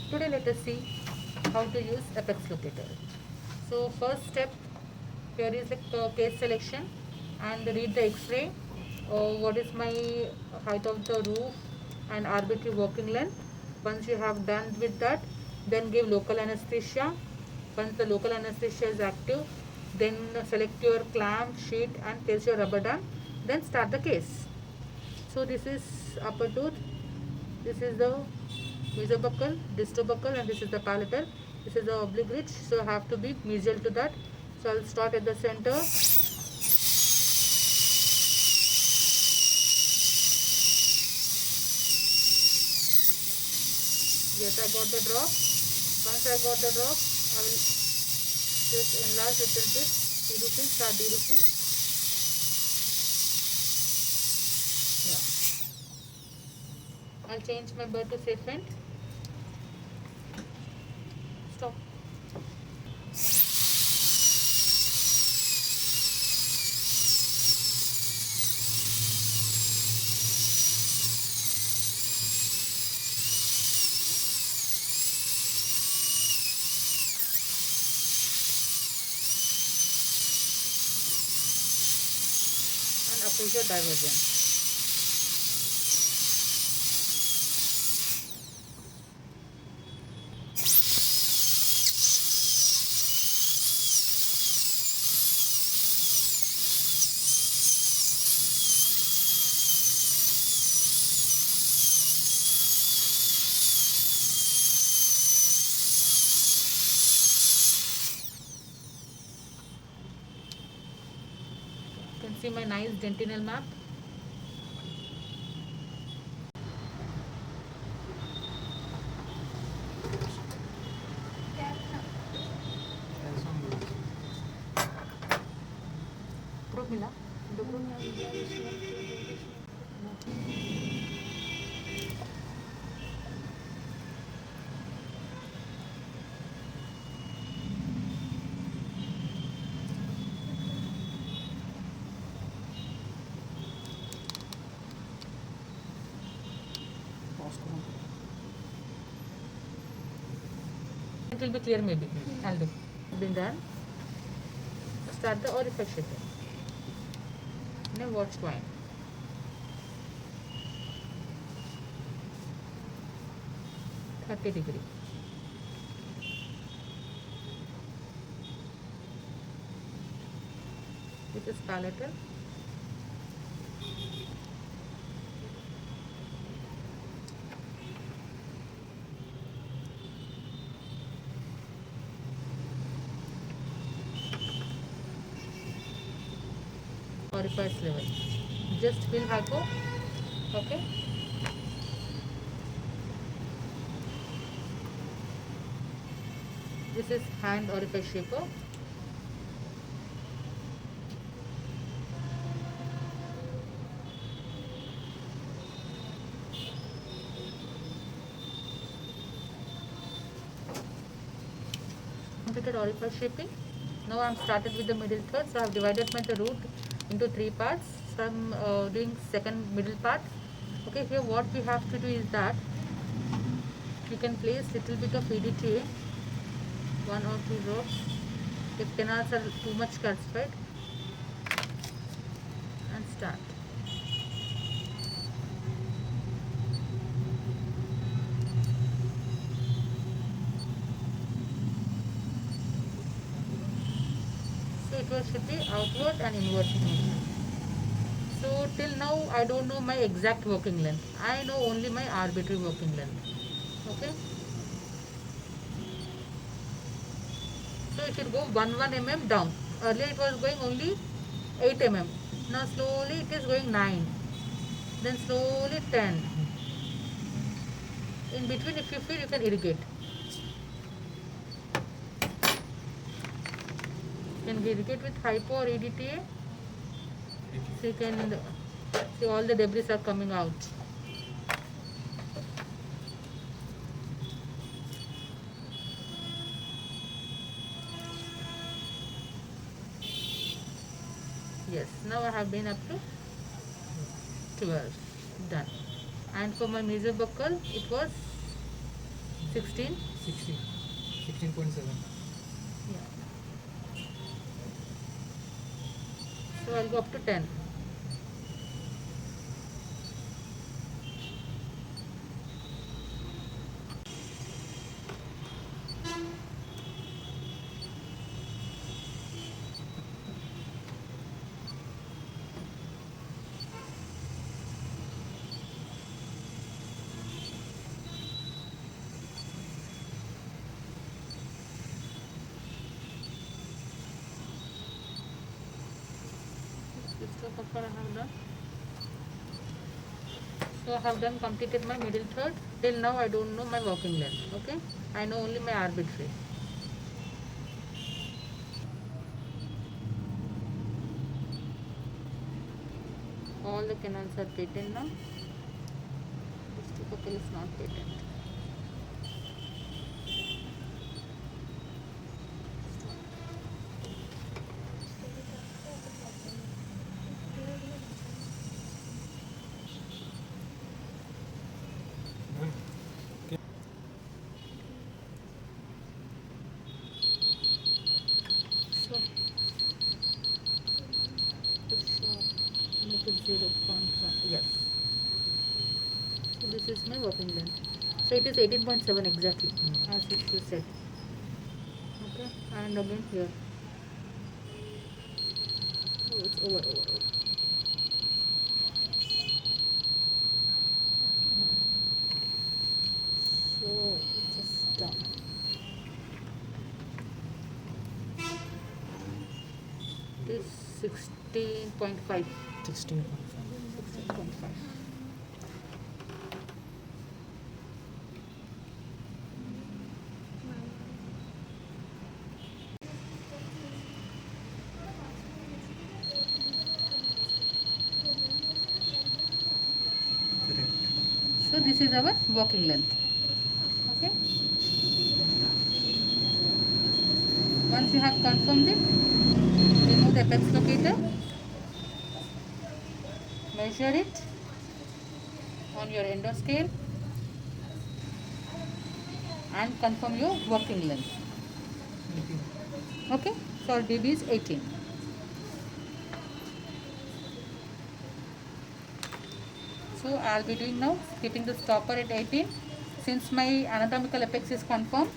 Today let us see how to use apex locator. So first step, here is the case selection and read the x-ray. What is my height of the roof and arbitrary working length. Once you have done with that, then give local anesthesia. Once the local anesthesia is active, then select your clamp, sheet and place your rubber band. Then start the case. So this is upper tooth, this is the mesobuccal, distobuccal, and this is the palatal. This is the oblique ridge, so I have to be mesial to that. So I'll start at the center. Yes, I got the drop. Once I got the drop, I will just enlarge a little bit. Deroofing, start deroofing. Yeah. I'll change my bird to safe vent. Stop. And appraisal divergence. You can see my nice dentinal map. Proof मिला? दो proof? It will be clear maybe. I'll do. Been done. Start the orifice shaping. Now watch twine. (30°). This is palatal. Orifice level. Just fill hypo. Okay. This is hand orifice shaper. Completed orifice shaping. Now I am started with the middle third. So I have divided my root into 3 parts. So I am doing second middle part. Okay, here what we have to do is that you can place little bit of EDTA, 1 or 2 drops. If canals are too much calcified, and start. So it should be outward and inward motion. So till now I don't know my exact working length. I know only my arbitrary working length. Okay. So it should go 1 mm down. Earlier it was going only 8 mm. Now slowly it is going 9. Then slowly 10. In between, if you feel, you can irrigate. You can irrigate with hypo or EDTA. So you can see all the debris are coming out. Yes, now I have been up to 12. Done. And for my mesobuccal, it was 16. 16. 16.7. Yeah. So I'll go up to 10. This stuff of I have done. So I have done completed my middle third. Till now I don't know my walking length. Okay, I know only my arbitrary. All the canals are patent now. This couple is not patent. So make it 0.1. Yes. So this is my walking length. So it is 18.7 exactly, as you said. Okay, and again here. Oh, it's over. So it is done. It is 16.5. 16.5. 16.5. Correct. So this is our walking length. Okay. Once you have confirmed it, remove the apex locator, measure it on your endo scale, and confirm your working length. 18. Okay. So our DB is 18. So I'll be doing now, keeping the stopper at 18. Since my anatomical apex is confirmed,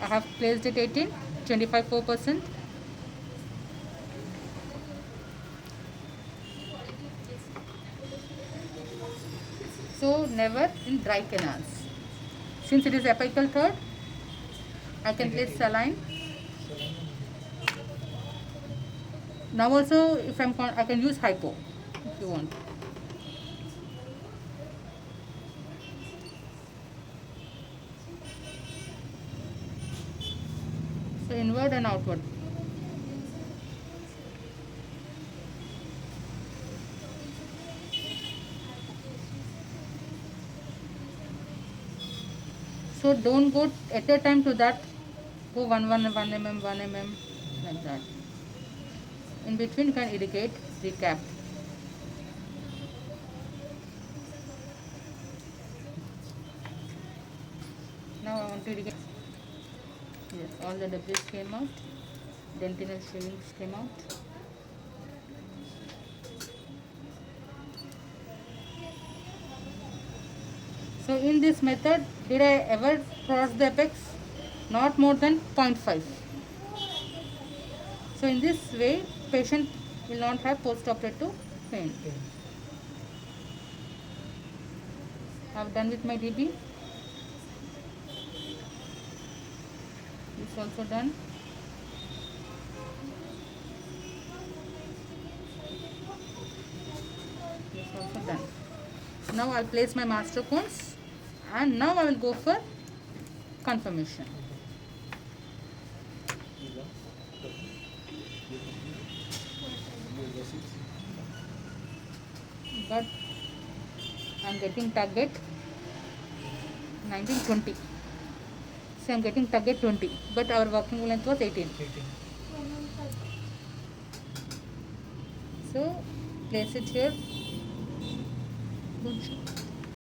I have placed it 18, 25.4%. So never in dry canals. Since it is apical third, I can place saline. Now also, if I can use hypo if you want. So inward and outward. So don't go at a time to that. Go 1 mm, 1 mm, like that. In between, you can irrigate the cap. Now I want to irrigate. Yes, all the debris came out. Dentinal shavings came out. So in this method, did I ever cross the apex? Not more than 0.5. So in this way, patient will not have post-operative pain. Okay. I have done with my DB. This also done. This also done. Now I'll place my master cones, and now I will go for confirmation. But I'm getting target 1920. So I'm getting target 20, but our working length was 18. 18. So place it here. Good.